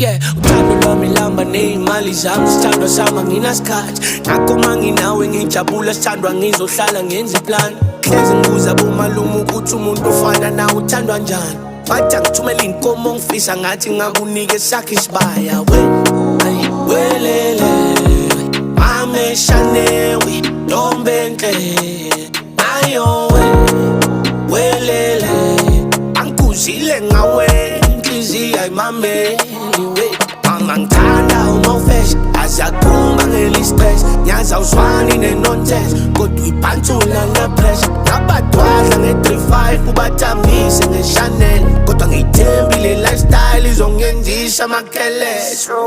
Yeah, uthando lwami lihamba ney'mali zami sithandwa sama nginasikhathi nakho manginawe ngijabula sithandwa ngizohlala ngenza iplan hlezi ngibuza bomalume ukuthi umuntu ofana nawe uthandwa njani bathi angithumela iy'nkomo ngifisa ngathi ngakunike sakhe isibaya welele mameshanewe ntombenhle ayo welele angikuzile ngawe inhliziyo ayimameli angangithanda umofesh azakhumba ngeli-stress nyaza awuzwani ne-nonsense kodwa uyibhantula nge-pressure ngabadwadla nge-35 ubathambise nge-Chanel kodwa ngiyithembile lifestyle izongenzisa amakhelesho